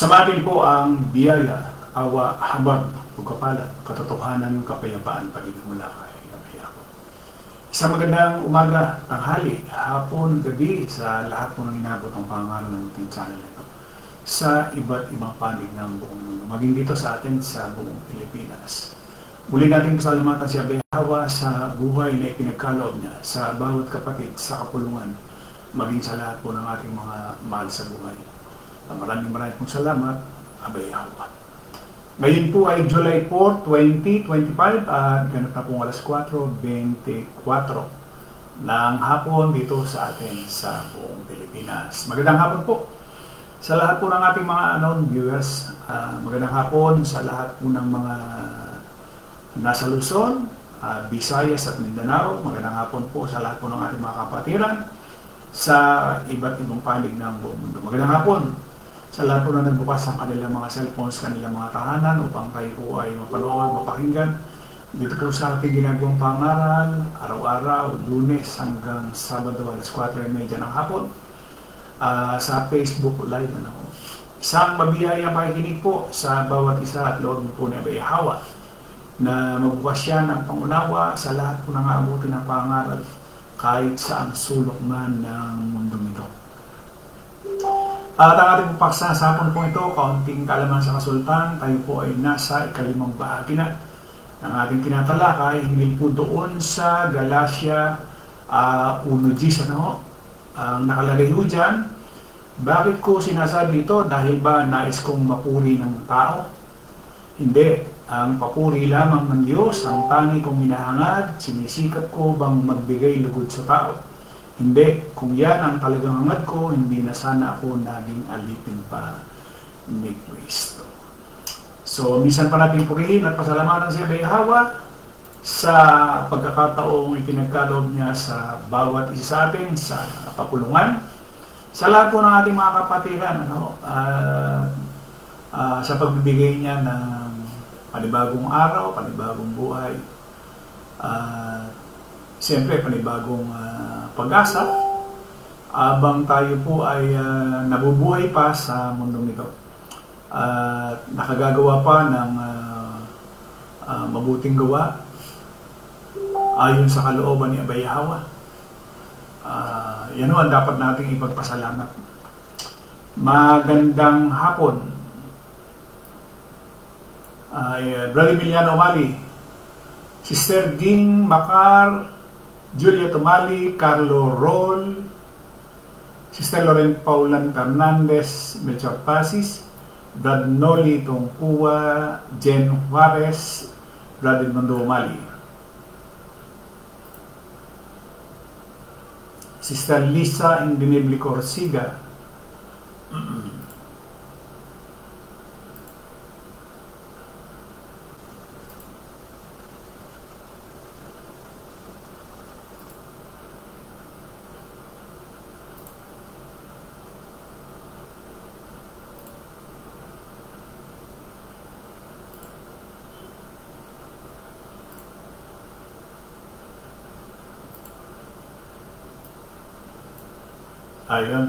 Samatin po ang biyaya, awa, habag, pagkapalat, katotohanan, kapayapaan, pag-ibig mula kay Abayahwa. Isang magandang umaga, tanghali, hapon, gabi sa lahat po ng inabot ng pangalan ng ating channel ito sa iba't ibang panig ng buong mundo, maging dito sa atin sa buong Pilipinas. Muli natin pasalamatan si Abayahwa sa buhay na ipinagkaloob niya sa bawat kapatid sa kapulungan, maging sa lahat po ng ating mga mahal sa buhay. Maraming pong salamat, Abayahwa. Ngayon po ay July 4, 2025 at ganap na pong alas 4:24 ng hapon dito sa atin sa buong Pilipinas. Magandang hapon po sa lahat po ng ating mga viewers. Magandang hapon sa lahat po ng mga nasa Luzon, Visayas at Mindanao. Magandang hapon po sa lahat po ng ating mga kapatiran sa iba't ibang panig ng buong mundo. Magandang hapon sa lahat po na nagbukas ang kanilang mga cellphones, kanilang mga tahanan upang tayo po ay mapanood, mapakinggan dito po sa ating ginagawang pangaral, araw-araw, Lunes hanggang Sabado, alas 4:30 ng hapon sa Facebook Live. Isang mabiyayang pakikinig po sa bawat isa at loob po ni Abayahwa na magbukas siya ng pangunawa sa lahat po ng aabuti ng pangaral kahit saan sulok man ng mundo nito. At ang ating pagsasapon po ito, kaunting kaalaman sa kasultan, tayo po ay nasa ikalimang bahagi na ng ating tinatalakay, hindi po doon sa Galatia 1:10. Ang nakalagay po dyan, bakit ko sinasabi ito? Dahil ba nais kong mapuri ng tao? Hindi. Ang papuri lamang ng Diyos, ang tangi kong hinahangad, sinisikap ko bang magbigay lugod sa tao? Hindi. Kung yan ang talagang hangad ko, hindi na sana ako naging alipin pa ni Kristo. So, minsan pa natin purihin at pasalamatan si Abayahwa sa pagkakataong ipinagkaloob niya sa bawat isa sa atin sa kapulungan. Sa lahat po ng ating mga kapatiran, sa pagbibigay niya ng panibagong araw, panibagong buhay, siyempre panibagong pag-asa habang tayo po ay nabubuhay pa sa mundong ito at nakagagawa pa ng mabuting gawa ayon sa kalooban ni Abayahwa. Yan ang dapat nating ipagpasalamat. Magandang hapon, Brother Emiliano Mali, Sister Ging Macar, Julia Tumali, Carlo Rol, Sister Loren Paulan Fernandez, Melchor Pasis, Brad Noli Tongkua, Jen Juarez, Brad Edmundo Mali, Sister Lisa Indinibli Corsiga, ayun.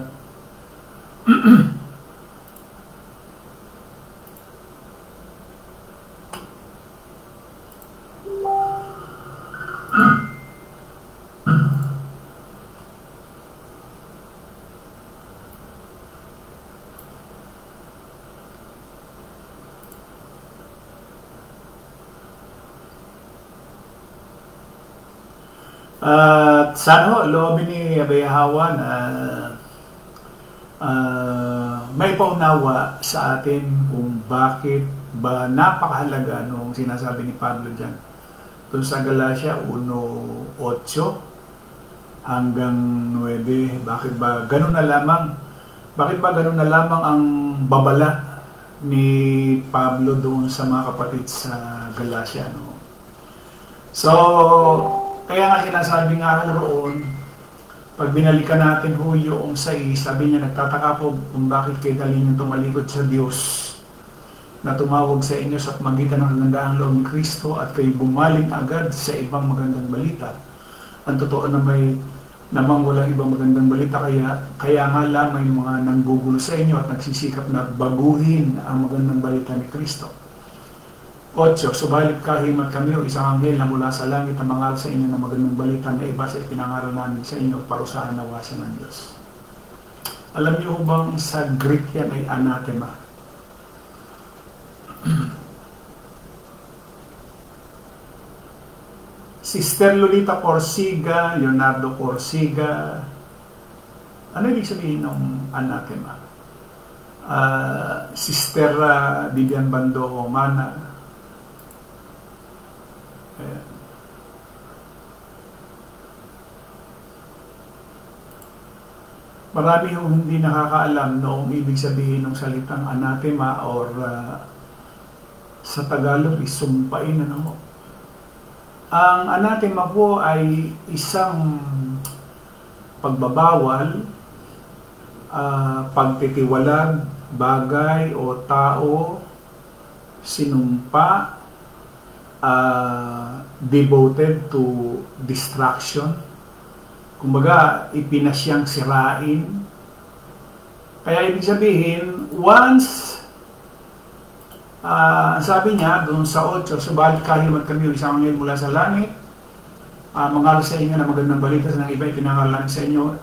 At sana loobin ni Abayahwa na may paunawa sa atin kung bakit ba napakahalaga nung sinasabi ni Pablo dyan doon sa Galatia 1:8 hanggang 9. Bakit ba ganun na lamang ang babala ni Pablo doon sa mga kapatid sa Galatia, So kaya nga sinasabi nga roon, pag binalikan natin yung sabi niya, nagtataka po kung bakit kayo galing tumalikod sa Diyos na tumawag sa inyo sa pamagitan ng kagandaang loob ni Kristo at kayo bumaling agad sa ibang magandang balita. Ang totoo na may namang walang ibang magandang balita, kaya nga lamang yung mga nanggugulo sa inyo at nagsisikap na baguhin ang magandang balita ni Kristo. 8. Subalit kahimat kami o isang anghel na mula sa langit ang mangaral sa inyo ng magandang balita na iba sa ipinangaral namin sa inyo, parusahan nawa siya ng Diyos. Alam niyo bang sa Greek yan ay anathema? Sister Lolita Corsiga, Leonardo Corsiga, ano ibig sabihin ng anathema? Sister Vivian Bando Mana, marami yung hindi nakakaalam noong ibig sabihin ng salitang anathema or sa Tagalog isumpain ano. Ang anathema po ay isang pagbabawal, pagtitiwalag, bagay o tao, sinumpa, devoted to distraction. Kumbaga, ipinasyang sirain. Kaya ibig sabihin, once sabi niya doon sa 8, subalit kahimat kami o isang anghel mula sa langit, mangaral sa inyo na magandang balita sa ng iba ipinangaral sa inyo,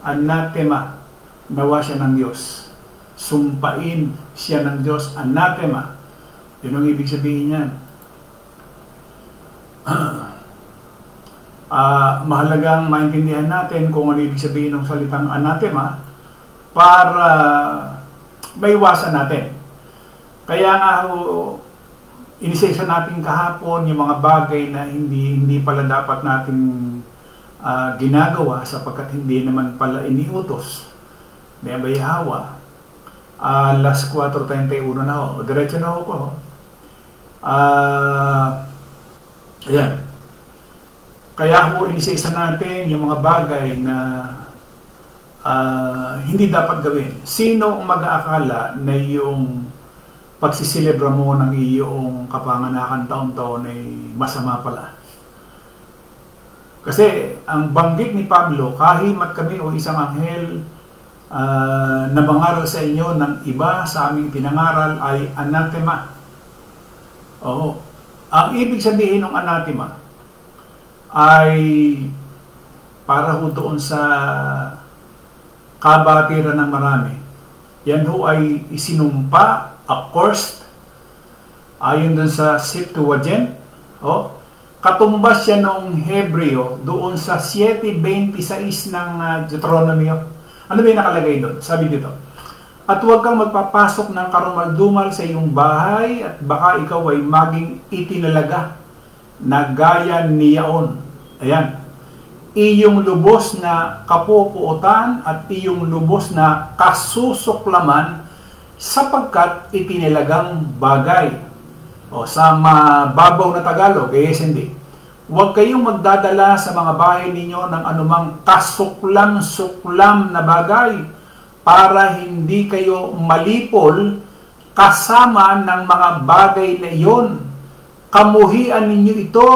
anathema, nawa siya ng Diyos, sumpain siya ng Diyos, anathema. Yun ang ibig sabihin niyan. Mahalagang maintindihan natin kung ano ibig sabihin ng salitang anathema para maiwasan natin. Kaya nga inisesa natin kahapon yung mga bagay na hindi pala dapat natin ginagawa sapagkat hindi naman pala iniutos. May Hawa. Alas 4:31 na ako. Diretso na ako. Ayan. Kaya po inisesa natin yung mga bagay na hindi dapat gawin. Sino ang mag-aakala na yung pagsisilebra mo ng iyong kapanganakan taon-taon ay masama pala? Kasi ang banggit ni Pablo, kahimat kami o isang anghel na mangaral sa inyo ng iba sa aming pinangaral ay anathema. Oo. Ang ibig sabihin ng anathema ay para ho doon sa kabatiran ng marami. Yan ho ay isinumpa, accursed, ayon dun sa Septuagint, katumbas siya noong Hebreo doon sa 7:26 ng Deuteronomy. Ano ba yung nakalagay doon? Sabi dito, at huwag kang magpapasok ng karumaldumal sa iyong bahay at baka ikaw ay maging itinalaga na gaya niyaon. Ayan. Iyong lubos na kapupuotan at iyong lubos na kasusuklaman sapagkat itinilagang bagay. O sa mababaw na Tagalog, hindi. Huwag kayong magdadala sa mga bahay ninyo ng anumang kasuklam-suklam na bagay para hindi kayo malipol kasama ng mga bagay na iyon. Kamuhian ninyo ito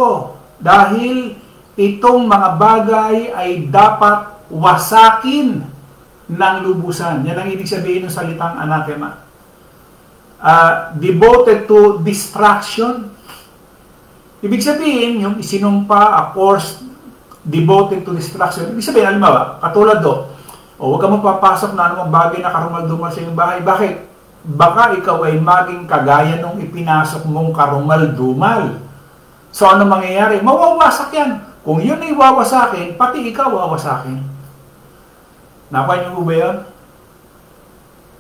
dahil itong mga bagay ay dapat wasakin ng lubusan. Yan ang ibig sabihin ng salitang anathema. Devoted to distraction. Ibig sabihin, yung isinumpa, of course, devoted to distraction. Ibig sabihin, halimbawa, katulad do, huwag ka magpapasok na anumang bagay na karumal-dumal sa iyong bahay. Bakit? Baka ikaw ay maging kagaya nung ipinasok mong karumal-dumal. So, ano mangyayari? Mawawasak yan. Kung yun ay wawasakin, pati ikaw wawasakin. Nakuha niyo ba yun?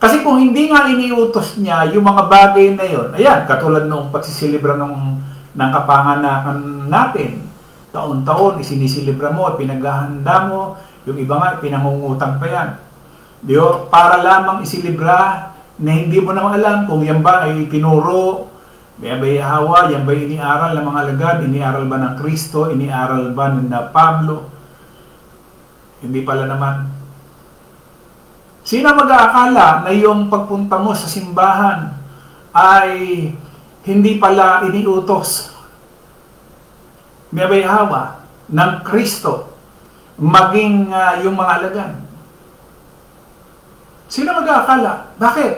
Kasi kung hindi nga iniutos niya yung mga bagay na yun, ayan, katulad nung pagsisilibra ng kapanganakan natin, taon-taon, isinisilibra mo, pinaghahanda mo, yung iba nga, pinangungutang pa yan. Diyo, para lamang isilibra na hindi mo naman alam kung yan ba ay tinuro, may Hawa, yan ba iniaral ng mga alagad, iniaral ba ng Kristo, iniaral ba ng Pablo? Hindi pala naman. Sino mag-aakala na yung pagpunta mo sa simbahan ay hindi pala iniutos? May Hawa ng Kristo maging yung mga alagad. Sino mag-aakala? Bakit?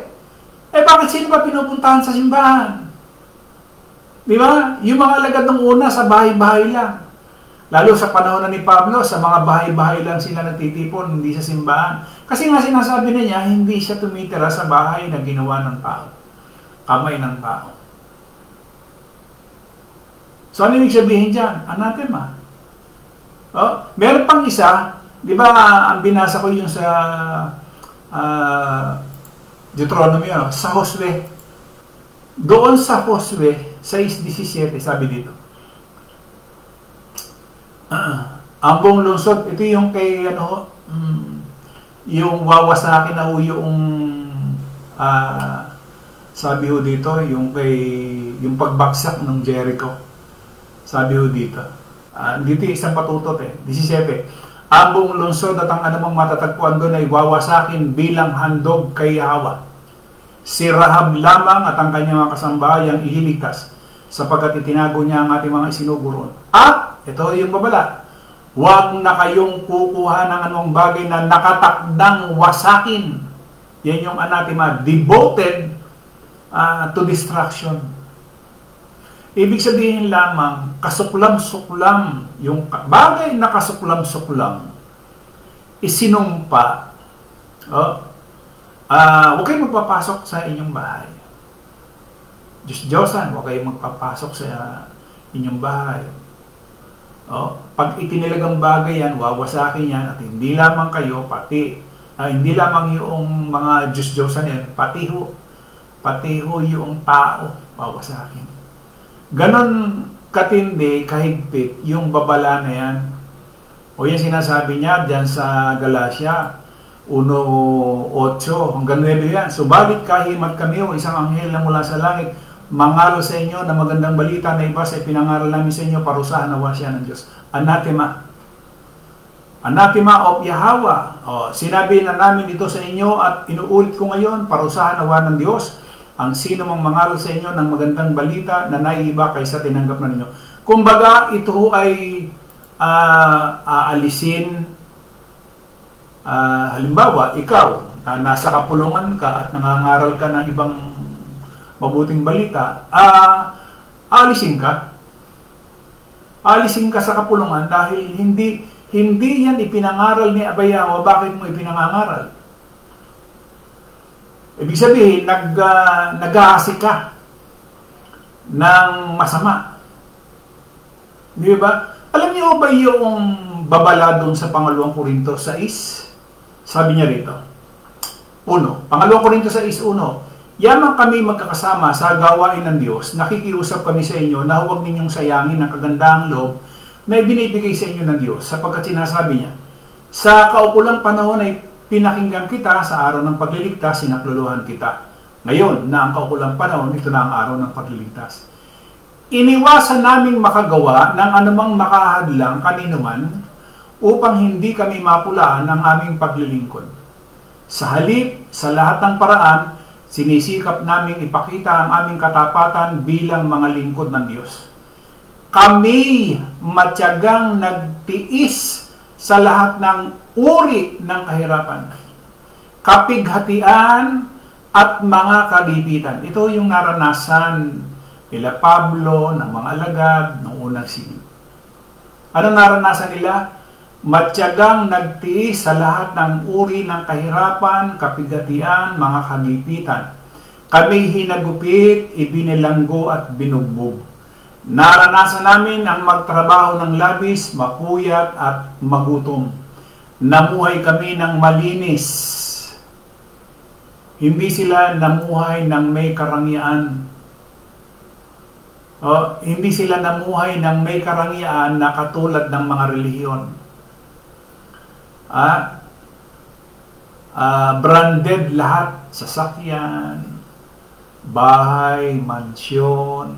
Bakit sino ba pinupuntahan sa simbahan? Di ba? Yung mga alagad ng una sa bahay-bahay lang. Lalo sa panahon na ni Pablo, sa mga bahay-bahay lang sila nagtitipon, hindi sa simbahan. Kasi nga sinasabi na niya, hindi siya tumitira sa bahay na ginawa ng tao. Kamay ng tao. So ano ibig sabihin dyan? Anathema. Meron pang isa, di ba ang binasa ko yung sa Deuteronomy, sa Josue. Doon sa Josue 6:17, sabi dito. Ang buong lungsod, ito yung kay yung wawasakin na yung sabi ho dito, yung pagbaksak ng Jericho. Sabi ho dito. Dito isang patutot 17. Ang buong lungsod at ang anumang matatagpuan doon ay wawasakin bilang handog kay Yahweh. Si Rahab lamang at ang kanyang mga kasambahay ang ihiligtas sapagkat itinago niya ang ating mga isinuguron. At, ito yung babala, huwag na kayong kukuha ng anumang bagay na nakatakdang wasakin. Yan yung anathema, devoted to destruction. Ibig sabihin lamang, kasuklam-suklam, yung bagay na kasuklam-suklam, isinumpa, huwag kayong magpapasok sa inyong bahay. Diyos-Diyosan, huwag kayong magpapasok sa inyong bahay. Pag itinilagang bagay yan, wawasakin yan, at hindi lamang kayo, pati, hindi lamang yung mga Diyos-Diyosan yan, pati ho yung tao, wawasakin. Ganon katindi, kahigpit, yung babala na yan. O yung sinasabi niya dyan sa Galatia 1:8 hanggang 9 yan. Subalit kahimat kami o isang anghel na mula sa langit, mangaral sa inyo na magandang balita na iba sa pinangaral namin sa inyo, parusahan nawa siya ng Diyos. Anathema. Anathema of Yahweh. Sinabi na namin ito sa inyo at inuulit ko ngayon, parusahan nawa ng Diyos ang sino mang mangaral sa inyo ng magandang balita na naiiba kaysa tinanggap na ninyo. Kumbaga, ito ay aalisin. Halimbawa, ikaw, nasa kapulungan ka at nangangaral ka ng ibang mabuting balita, aalisin ka. Aalisin ka sa kapulungan dahil hindi yan ipinangaral ni Abayawa. Bakit mo ipinangaral? Ibig sabihin, nag-aasik ka ng masama. Di ba? Alam niyo ba yung babala doon sa pangalawang Korinto 6? Sabi niya rito. Pangalawang Korinto 6:1. Yamang kami magkakasama sa gawain ng Diyos, nakikiusap kami sa inyo na huwag ninyong sayangin ang kagandahang loob na ibinibigay sa inyo ng Diyos, sapagkat sinasabi niya, sa kaukulang panahon ay pinakinggan kita, sa araw ng pagliligtas, sinakluluhan kita. Ngayon na ang kaukulang panahon, ito na ang araw ng pagliligtas. Iniwasan naming makagawa ng anumang makahadlang kanino man upang hindi kami mapulaan ng aming paglilingkod. Sa halip, sa lahat ng paraan, sinisikap naming ipakita ang aming katapatan bilang mga lingkod ng Diyos. Kami matyagang nagtiis sa lahat ng uri ng kahirapan, kapighatian at mga kalipitan. Ito yung naranasan nila Pablo, ng mga alagad, ng unang siglo. Ano naranasan nila? Matyagang nagtiis sa lahat ng uri ng kahirapan, kapighatian, mga kalipitan. Kami hinagupit, ibinilanggo at binugbog. Naranasan namin ang magtrabaho ng labis, mapuyat at magutom. Namuhay kami ng malinis. Hindi sila namuhay ng may karangyaan. Hindi sila namuhay ng may karangyaan na katulad ng mga relihiyon. Branded lahat, sasakyan, bahay, mansyon,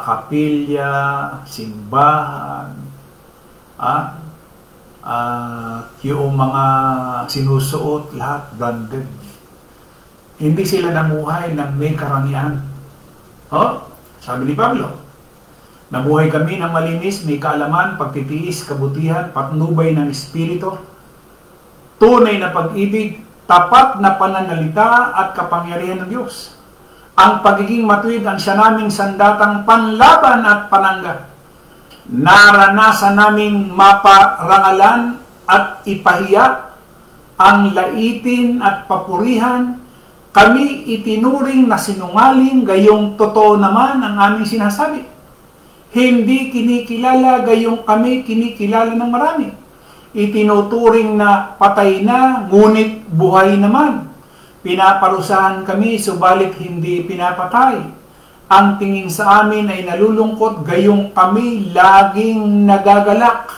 kapilya, simbahan, yung mga sinusuot, lahat branded. Hindi sila namuhay ng may karangyaan. Sabi ni Pablo, Nabuhay kami ng malinis, may kaalaman, pagtitiis, kabutihan, patnubay ng Espiritu, tunay na pag-ibig, tapat na pananalita at kapangyarihan ng Diyos. Ang pagiging matuwid ang siya naming sandatang panlaban at panangga. Naranasan naming maparangalan at ipahiya ang laitin at papurihan. Kami itinuring na sinungaling, gayong totoo naman ang aming sinasabi. Hindi kinikilala, gayong kami kinikilala ng marami. Itinuturing na patay na, ngunit buhay naman. Pinaparusahan kami, subalit hindi pinapatay. Ang tingin sa amin ay nalulungkot, gayong kami laging nagagalak.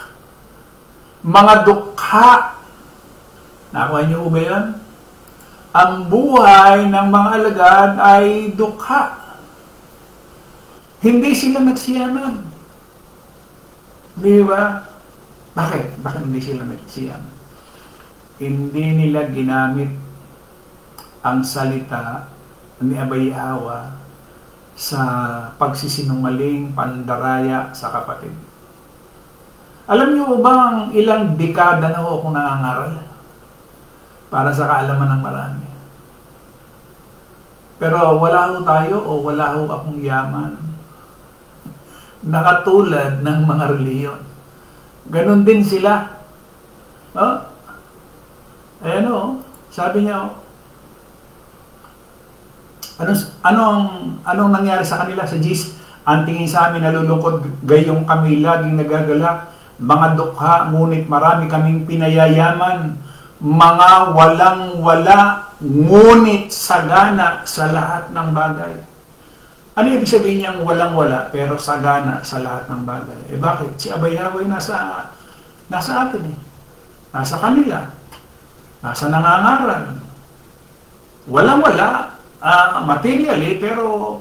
Mga dukha. Nakuha niyo ba yan? Ang buhay ng mga alagad ay dukha. Hindi sila nagsiyaman. Di ba? Bakit? Bakit hindi sila nagsiyaman? Hindi nila ginamit ang salita ni Abay Awa sa pagsisinungaling, pandaraya sa kapatid. Alam niyo ba ang ilang dekada na ako nangangaral para sa kaalaman ng marami? Pero wala ho tayo o wala ho akong yaman na katulad ng mga reliyon. Ganon din sila. Oh? Ayan o, sabi niya, anong nangyari sa kanila sa GIS? Ang tingin sa amin nalulungkot, gayong kami laging nagagalak, mga dukha, ngunit marami kaming pinayayaman, mga walang-wala, ngunit sagana sa lahat ng bagay. Ano ibig sabihin niyang walang-wala pero sagana sa lahat ng bagay? Eh bakit? Si Abay Awa nasa atin eh. Nasa kanila. Nasa nangangaral. Walang-wala, materially, pero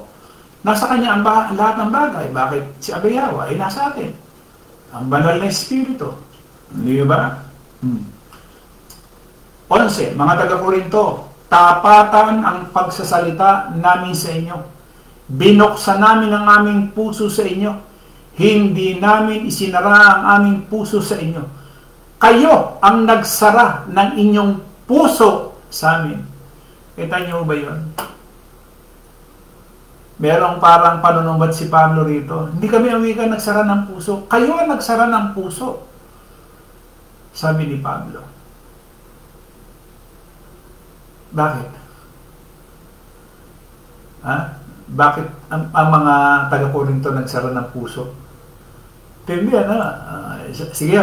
nasa kanya ang lahat ng bagay. Bakit? Si Abay Awa ay nasa atin. Ang banal na Espiritu. Hindi ba? 11. Mga taga-Korinto, tapatan ang pagsasalita namin sa inyo. Binuksan namin ang aming puso sa inyo. Hindi namin isinara ang aming puso sa inyo. Kayo ang nagsara ng inyong puso sa amin. Kita niyo ba yun? Merong parang panunumbat si Pablo rito. Hindi kami ang wika nagsara ng puso. Kayo ang nagsara ng puso. Sabi ni Pablo. Bakit? Ha? Bakit ang mga taga-Korinto nagsara ng puso? Tindihan na. Sige.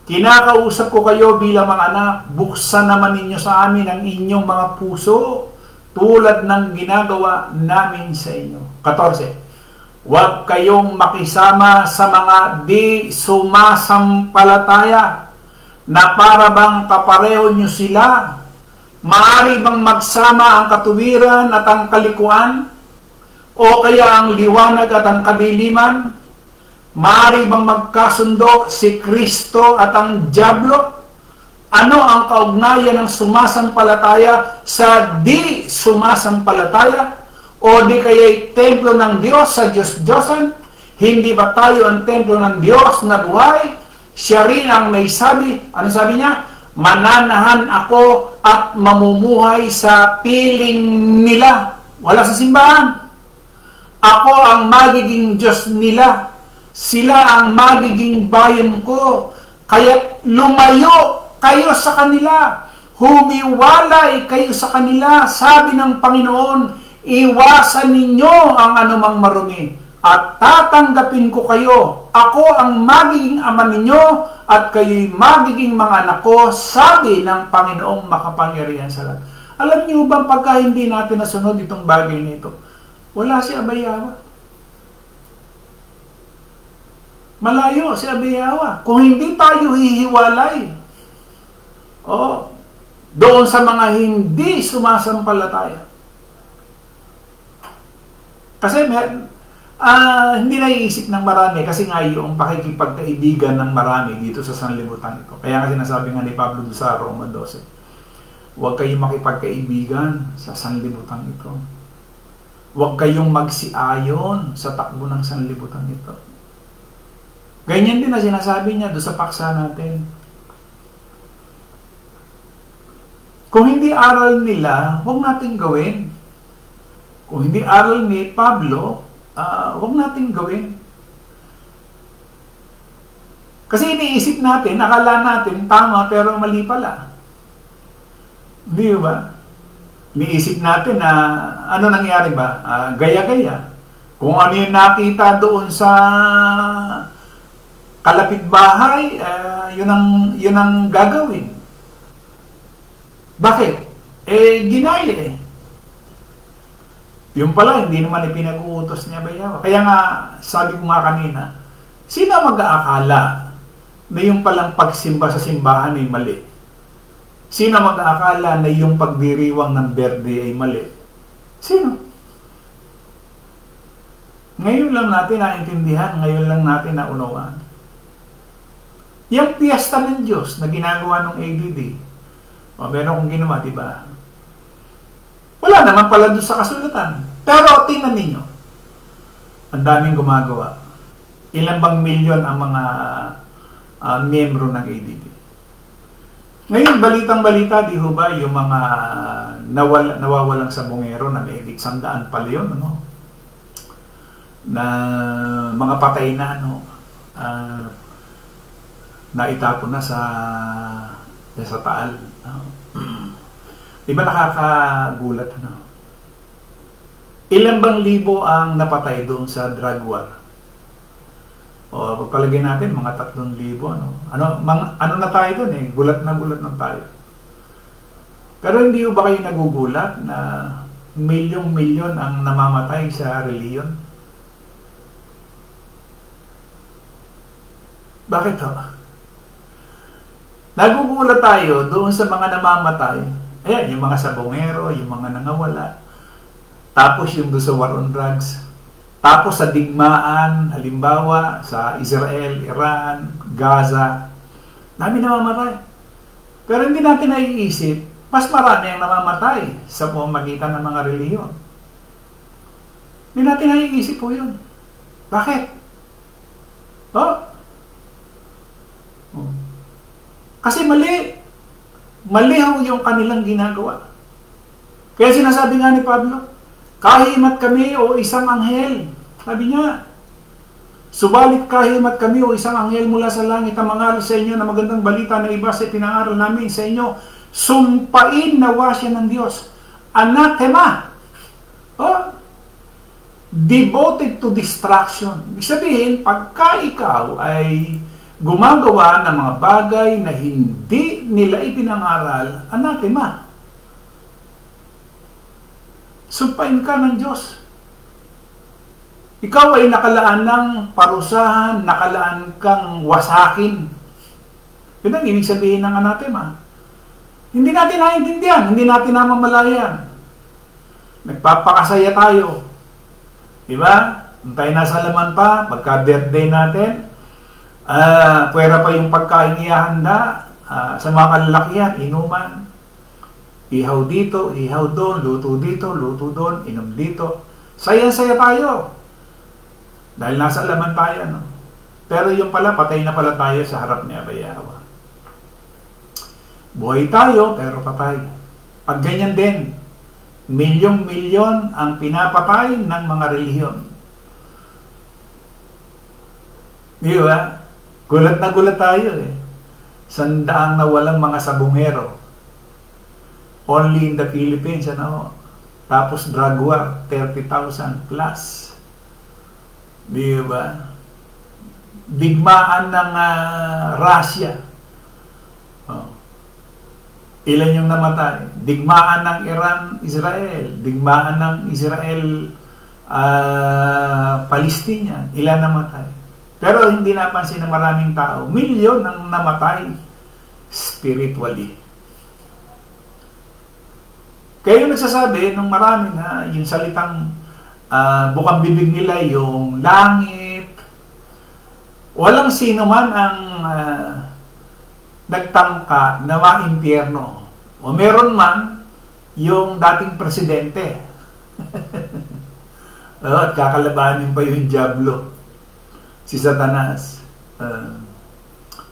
Kinakausap ko kayo bilang mga anak, buksan naman ninyo sa amin ang inyong mga puso tulad ng ginagawa namin sa inyo. 14. Huwag kayong makisama sa mga di sumasampalataya na para bang kapareho nyo sila. Maaari bang magsama ang katuwiran at ang kalikuan? O kaya ang liwanag at ang kadiliman? Maaari bang magkasundo si Kristo at ang Diablo? Ano ang kaugnayan ng sumasampalataya sa di sumasampalataya? O di kaya'y templo ng Diyos sa Diyos-Diyosan? Hindi ba tayo ang templo ng Diyos na buhay? Siya rin ang may sabi. Ano sabi niya? Mananahan ako at mamumuhay sa piling nila. Wala sa simbahan. Ako ang magiging Diyos nila. Sila ang magiging bayan ko. Kaya lumayo kayo sa kanila. Humiwalay kayo sa kanila. Sabi ng Panginoon, iwasan ninyo ang anumang marumi. At tatanggapin ko kayo. Ako ang magiging ama ninyo at kayo'y magiging mga anak ko, sabi ng Panginoong makapangyarihan sa lahat. Alam niyo ba pagka hindi natin nasunod itong bagay nito, wala si Abay Awa. Malayo si Abay Awa. Kung hindi tayo hihiwalay, doon sa mga hindi sumasampalataya. Kasi hindi naiisip ng marami kasi nga yung pakikipagkaibigan ng marami dito sa sanlibutan ito. Kaya nga sinasabi nga ni Pablo sa Roma 12, huwag kayong makipagkaibigan sa sanlibutan ito. Huwag kayong magsiayon sa takbo ng sanlibutan ito. Ganyan din na sinasabi niya doon sa paksa natin. Kung hindi aral nila, huwag natin gawin. Kung hindi aral ni Pablo, huwag natin gawin. Kasi iniisip natin, akala natin tama pero mali pala. Di ba? Iniisip natin na ano nangyari ba? Gaya-gaya. Kung ano yung nakita doon sa kalapit bahay, yun ang gagawin. Bakit? Ginaya eh. Yung pala, hindi naman ipinag-uutos niya Bayawa. Kaya nga, sabi ko nga kanina, sino mag-aakala na yung palang pagsimba sa simbahan ay mali? Sino mag-aakala na yung pagdiriwang ng berde ay mali? Sino? Ngayon lang natin naintindihan, ngayon lang natin naunawaan. Yung piyesta ng Diyos na ginagawa ng ADD, meron kong ginawa, di ba? Wala naman pala doon sa kasulatan. Pero tingnan ninyo, ang daming gumagawa. Ilan bang milyon ang mga miyembro ng ADD? Ngayon, balitang-balita, di ho ba, yung mga nawawalang sabongero na may 100 pala yun, ano? Na mga patay na, ano? Na itapon na sa Taal. Di ba nakakagulat, ano? Ilan bang libo ang napatay doon sa drug war? O pagpalagay natin, mga 3,000, ano? Ano na tayo doon eh? Gulat na tayo. Pero hindi ba kayo nagugulat na milyong-milyon ang namamatay sa reliyon? Bakit ho? Nagugulat tayo doon sa mga namamatay. Ayan, yung mga sabongero, yung mga nangawala. Tapos yung doon sa war on drugs. Tapos sa digmaan, halimbawa, sa Israel, Iran, Gaza. Dami namamatay. Pero hindi natin naiisip, mas marami ang namamatay sa pamamagitan ng mga reliyon. Hindi natin naiisip po yun. Bakit? Kasi mali. Mali yung kanilang ginagawa. Kaya sinasabi nga ni Pablo, kahimat kami o isang anghel. Sabi niya, subalit kahimat kami o isang anghel mula sa langit ang mangaral sa inyo na magandang balita na iba sa pinangaral namin sa inyo, sumpain nawa siya ng Diyos. Anathema. Devoted to distraction. Ibig sabihin, pagka ikaw ay gumagawa ng mga bagay na hindi nila ipinangaral, anathema. Sumpain ka ng Diyos. Ikaw ay nakalaan ng parusahan, nakalaan kang wasakin. Yun ang ibig sabihin ng anathema. Hindi natin naiintindihan, hindi natin namamalayan. Nagpapakasaya tayo. Diba? Tayo nasa laman pa, pagka-birthday natin, pwera pa yung pagkain ihahanda, sa mga kalalakihan, inuman. Ihaw dito, ihaw doon, luto dito, luto doon, inom dito. Saya-saya tayo. Dahil nasa laman tayo, no? Pero yung pala, patay na pala tayo sa harap ni Abayawa. Buhay tayo, pero patay. Pag ganyan din, milyong-milyon ang pinapatay ng mga relihiyon. Di ba? Gulat na gulat tayo eh. Sandaang na walang mga sabongero. Only in the Philippines, ano? Tapos drug war, 30,000 plus. Di ba? Digmaan ng Russia. Ilan yung namatay? Digmaan ng Iran, Israel. Digmaan ng Israel, Palestinian. Ilan namatay? Pero hindi napansin ng maraming tao. Milyon ang namatay spiritually. Kaya yung nagsasabi ng marami na yung salitang bukang bibig nila yung langit. Walang sino man ang nagtangka na maimpyerno. O meron man yung dating presidente. At kakalabanin pa yung Diablo, si Satanas.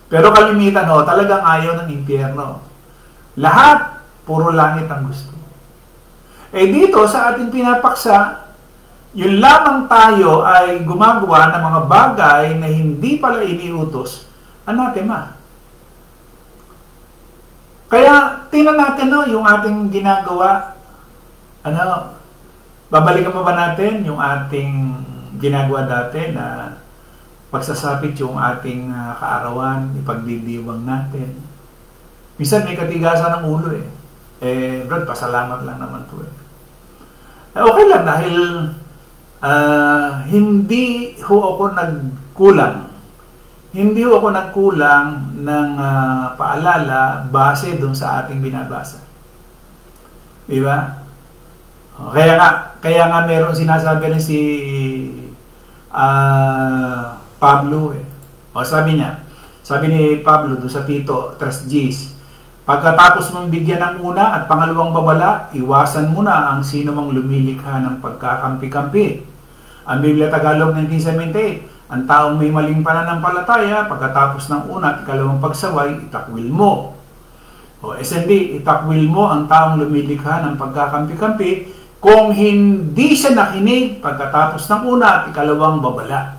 Pero kalimitan, talagang ayaw ng impyerno. Lahat, puro langit ang gusto. Dito, sa ating pinapaksa, yun lamang tayo ay gumagawa ng mga bagay na hindi pala iniutos, anathema. Kaya, tingnan natin yung ating ginagawa. Babalikan pa ba natin yung ating ginagawa dati na pagsasapit yung ating kaarawan, ipagdidiwang natin. Minsan may katigasan ng ulo Brad, pasalamat lang naman po okay lang dahil hindi ho ako nagkulang. Hindi ho ako nagkulang ng paalala base dun sa ating binabasa. Diba? Kaya nga meron sinasabi rin si Pablo sabi ni Pablo doon sa Tito 3:10, pagkatapos mong bigyan ng una at pangalawang babala, iwasan mo na ang sino mang lumilikha ng pagkakampi-kampi. Ang Biblia Tagalog 1978, ang taong may maling pananampalataya, pagkatapos ng una at ikalawang pagsaway, itakwil mo. SND, itakwil mo ang taong lumilikha ng pagkakampi-kampi kung hindi siya nakinig pagkatapos ng una at ikalawang babala.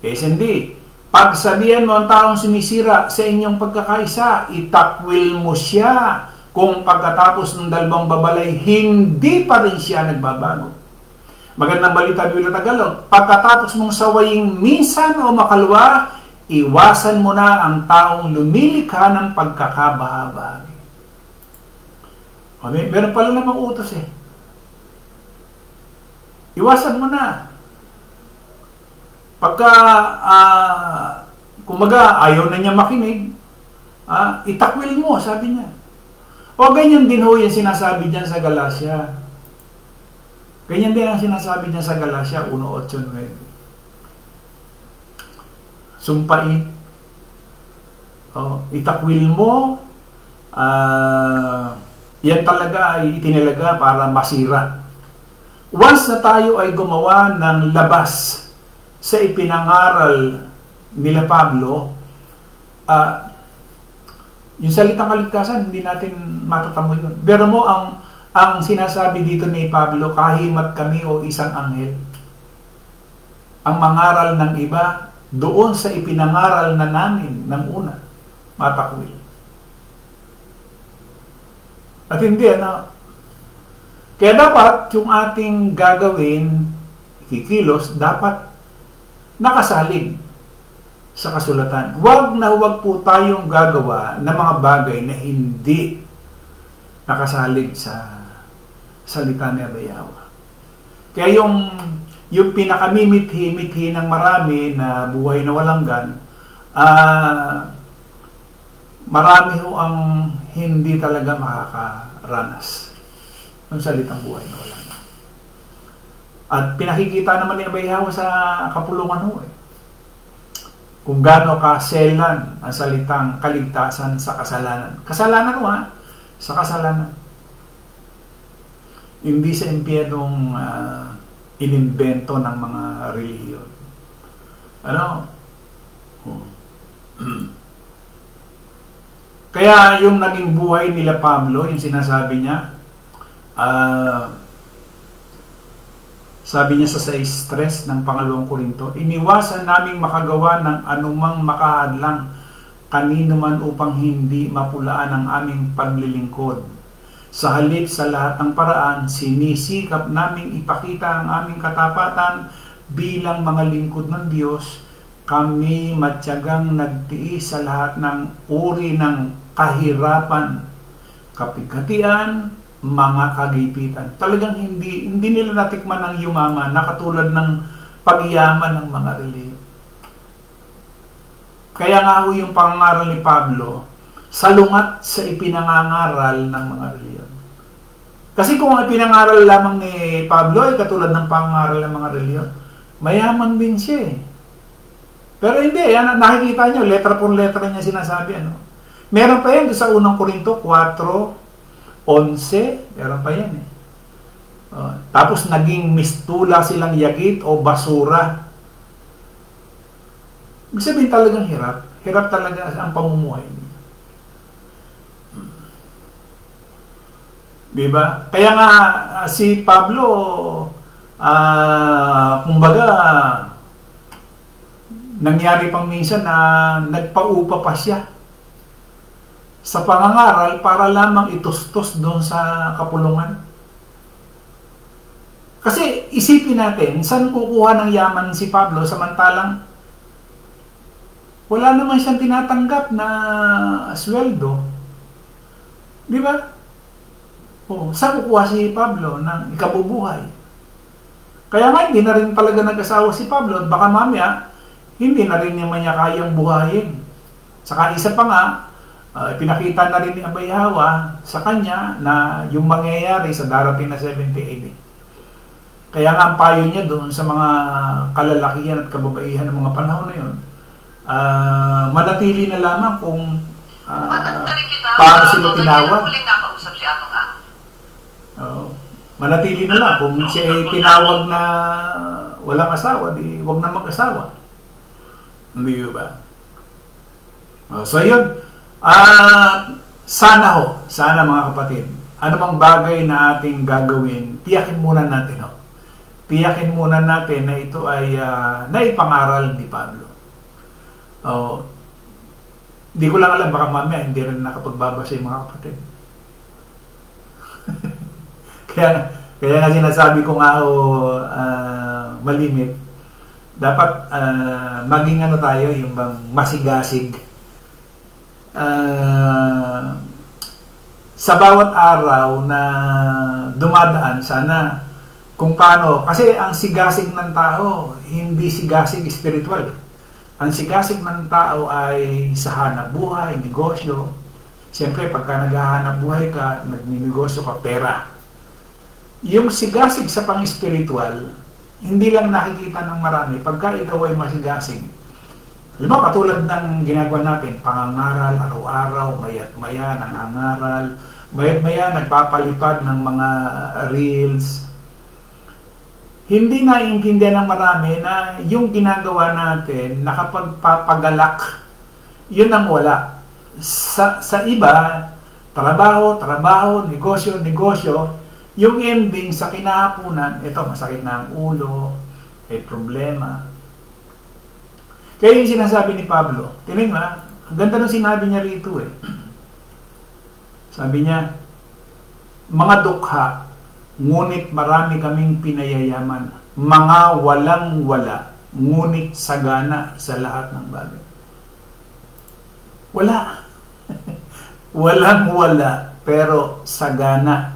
SND, pagsabihan mo ang taong sumisira sa inyong pagkakaisa, itakwil mo siya kung pagkatapos ng dalawang babalay, hindi pa rin siya nagbabago. Magandang balita, Biblia Tagalog, pagkatapos mong sawayin minsan o makalwa, iwasan mo na ang taong lumilikha ng pagkakabahabagi. Meron pala namang utos Iwasan mo na. Pagka, kumaga, ayaw na niya makinig, itakwil mo, sabi niya. Ganyan din ho yung sinasabi diyan sa Galacia. Ganyan din ang sinasabi niya sa Galacia 1:8-9. Sumpain. Itakwil mo, yan talaga ay itinalaga para masira. Once na tayo ay gumawa ng labas sa ipinangaral nila Pablo, yung salitang kaligtasan, hindi natin matatamo yun. Pero mo, ang sinasabi dito ni Pablo, kahimat kami o isang anghel. Ang mangaral ng iba, doon sa ipinangaral na namin ng una, matakwil. At hindi, kaya dapat yung ating gagawin, kikilos, dapat nakasalig sa kasulatan. Huwag po tayong gagawa ng mga bagay na hindi nakasalig sa salita ni Abayawa. Kaya yung pinakamimithi-mithi ng marami na buhay na walang gan, marami ho ang hindi talaga makakaranas ng salitang buhay na walang gan. At pinakikita naman ni Abayawa sa kapulungan ho kung gaano kaselan ang salitang kaligtasan sa kasalanan. Kasalanan ho sa kasalanan. Hindi sa impyernong inimbento ng mga relihiyon. Kaya yung naging buhay nila Pablo, yung sinasabi niya, sabi niya sa 6:3 ng pangalawang Korinto, iniwasan naming makagawa ng anumang makahadlang kanino man upang hindi mapulaan ang aming paglilingkod. Sa halip sa lahat ng paraan, sinisikap naming ipakita ang aming katapatan bilang mga lingkod ng Diyos. Kami matyagang nagtiis sa lahat ng uri ng kahirapan, kapighatian, mga kagipitan. Talagang hindi nila natikman ang yumaman na katulad ng pagyaman ng mga relihiyon. Kaya nga ho yung pangangaral ni Pablo, salungat sa ipinangangaral ng mga relihiyon. Kasi kung ang ipinangaral lamang ni Pablo ay katulad ng pangangaral ng mga relihiyon, mayaman din siya Pero hindi, nakikita nyo, letra por letra niya sinasabi. Meron pa yan sa 1 Korinto 4:11, meron pa yan Tapos naging mistula silang yagit o basura. Ibig sabihin talagang hirap. Hirap talaga ang pamumuhay. Diba? Kaya nga si Pablo, kumbaga, nangyari pang minsan na nagpaupa pa siya sa pangangaral para lamang itustos doon sa kapulungan. Kasi isipin natin, saan kukuha ng yaman si Pablo samantalang wala naman siyang tinatanggap na sweldo. Di ba? Saan kukuha si Pablo ng ikabubuhay? Kaya nga hindi na rin talaga nag-asawa si Pablo at baka mamaya hindi na rin naman niya kayang buhayin. Saka isa pa nga, pinakita na rin ni Abay Hawa sa kanya na yung mangyayari sa darating na 70 AD. Kaya nga ang payo niya doon sa mga kalalakihan at kababaihan ng mga panahon na yun, manatili na lamang kung paano sila tinawag. Manatili na lang. Kung siya ay tinawag na walang asawa, di wag na mag-asawa. Hindi ba? So yun. Sana mga kapatid, ano bang bagay na ating gagawin, tiyakin muna natin. Tiyakin muna natin na ito ay naipangaral ni Pablo. Di ko lang alam, baka mamaya hindi rin nakapagbabasa yung mga kapatid. Kaya nga sinasabi ko nga malimit, dapat maging ano tayo, yung bang masigasig. Sa bawat araw na dumadaan, sana kung paano, kasi ang sigasig ng tao, hindi sigasig spiritual. Ang sigasig ng tao ay sa hanap buhay, negosyo. Siyempre, pagka naghahanap buhay ka, nagninegosyo ka, pera. Yung sigasig sa pang-spiritual, hindi lang nakikita ng marami. Pagka ikaw ay masigasig, alam mo, katulad ng ginagawa natin, pangangaral, araw-araw, mayat-maya, nangangaral, mayat-maya, nagpapalipad ng mga reels. Hindi naiintindihan ng marami na yung ginagawa natin, nakapagpapagalak, yun ang wala. Sa iba, trabaho, negosyo, yung ending sa kinahaponan, ito, masakit na ang ulo, may problema. Kaya yung sinasabi ni Pablo, tingnan nga, ang ganda ng sinabi niya rito Sabi niya, mga dukha, ngunit marami kaming pinayayaman, mga walang-wala, ngunit sagana sa lahat ng bagay. Wala. Walang-wala, pero sagana.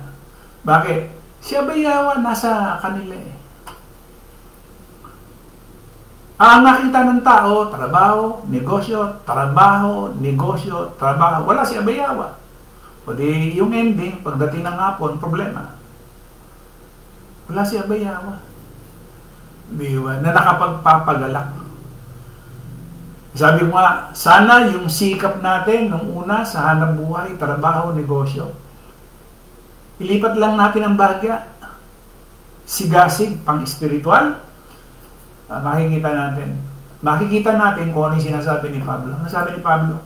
Bakit? Si Abay Hawa nasa kanila Ang nakita ng tao, trabaho, negosyo, trabaho. Wala si Abay Hawa. O di yung ending, pagdating ng hapon, problema. Wala si Abay Hawa. Na nakapagpapagalak. Sabi mo nga, sana yung sikap natin nung una sa hanap buhay, trabaho, negosyo, ilipat lang natin ang bahagya. Sigasig, pang-spiritual. Makikita natin kung ano yung sinasabi ni Pablo. Ang sabi ni Pablo,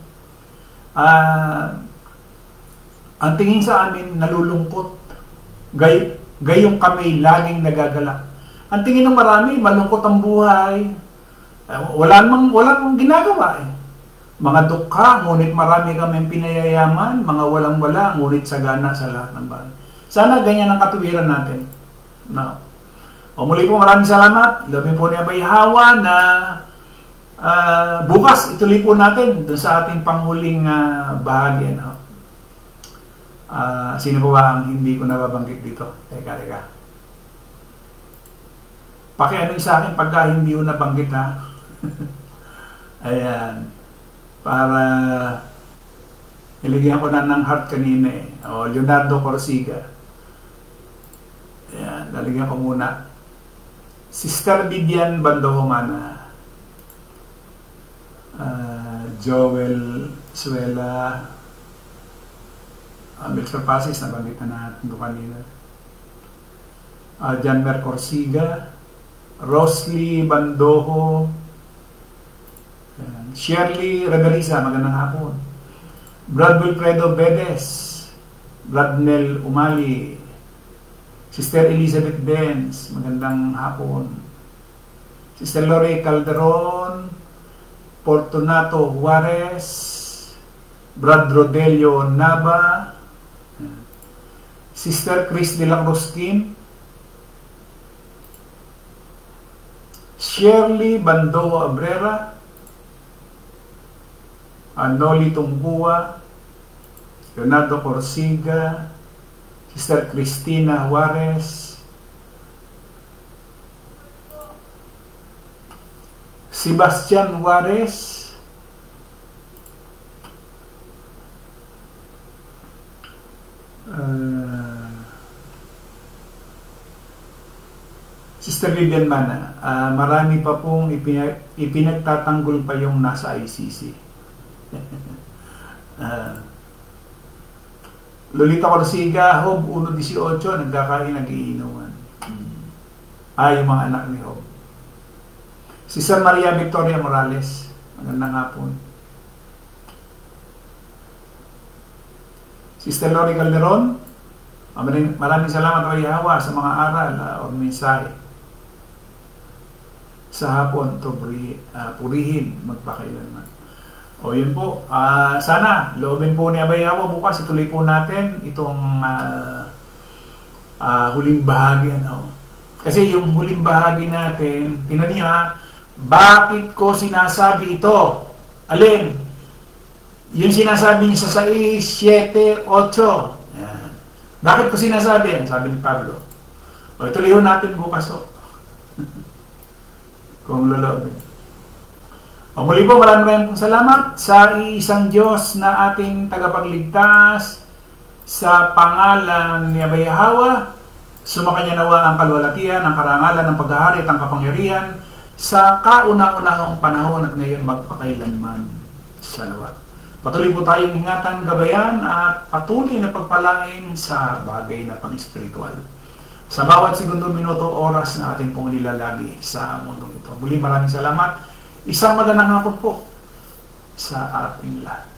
ang tingin sa amin nalulungkot. Gayong kami laging nagagalak. Ang tingin ng marami, malungkot ang buhay. Wala namang ginagawa Mga dukha, ngunit marami kaming pinayayaman. Mga walang-wala, ngunit sagana sa lahat ng bagay. Sana ganyan ang katuwiran natin. Muli po maraming salamat. Labi po ni Abay Hawa na bukas ituloy po natin doon sa ating panghuling bahagi. Sino po ba ang hindi ko nababanggit dito? Teka. Pakiano sa akin pagka hindi ko nabanggit Ayan. Para iligyan ko na ng heart kanina Leonardo Corsiga. Ayan. Lalagyan ko muna. Sister Vivian Bandohomana. Joel Suela. Milford Pasis, nabanggit na natin ito kanina. Jan Mercorsiga, Rosly Bandojo, Shirley Regalisa, magandang hapon. Brad Wilfredo Bedes, Bradnel Umali, Sister Elizabeth Benz, magandang hapon. Sister Lore Calderon, Fortunato Juarez, Brad Rodelio Nava, Sister Chris de la Cruzquin, Shirley Bandojo Abrera, Anoli Tungbua, Leonardo Corsiga, Sister Cristina Juarez, Sebastian Juarez, Sister Vivian Mana, marami pa pong ipinagtatanggol pa yung nasa ICC. Lolita Corsiga, Hob 118, nagkakain, nagiinuman. Yung mga anak ni Hob. Sister Maria Victoria Morales, magandang hapon. Sister Lori Calderon, maraming salamat kay Hawa sa mga aral o mensahe. Sa hapon, to purihin, magpakailanman. O yun po, sana, loobin po ni Abay Hawa, bukas ituloy po natin itong huling bahagi. Kasi yung huling bahagi natin, tingnan niyo bakit ko sinasabi ito? Alin? Yung sinasabi niya sa 6, 7, 8. Yan. Bakit ko sinasabi? Sabi ni Pablo. O ituloy natin bukas. Kung loloobin. O muli po, maraming salamat sa isang Diyos na ating tagapagligtas. Sa pangalan ni Abay Hawa, sumakanya nawa ang kalwalatian, ang karangalan, ang paghahari at ang kapangyarihan sa kauna-unahang panahon at ngayon magpakailanman. Salawat. Patuloy po tayong ingatan, gabayan at patuloy na pagpalain sa bagay na pang-espiritual. Sa bawat segundo, minuto, oras na ating pong nilalagi sa mundong ito. Muli maraming salamat. Isang magandang hapon po sa ating lahat.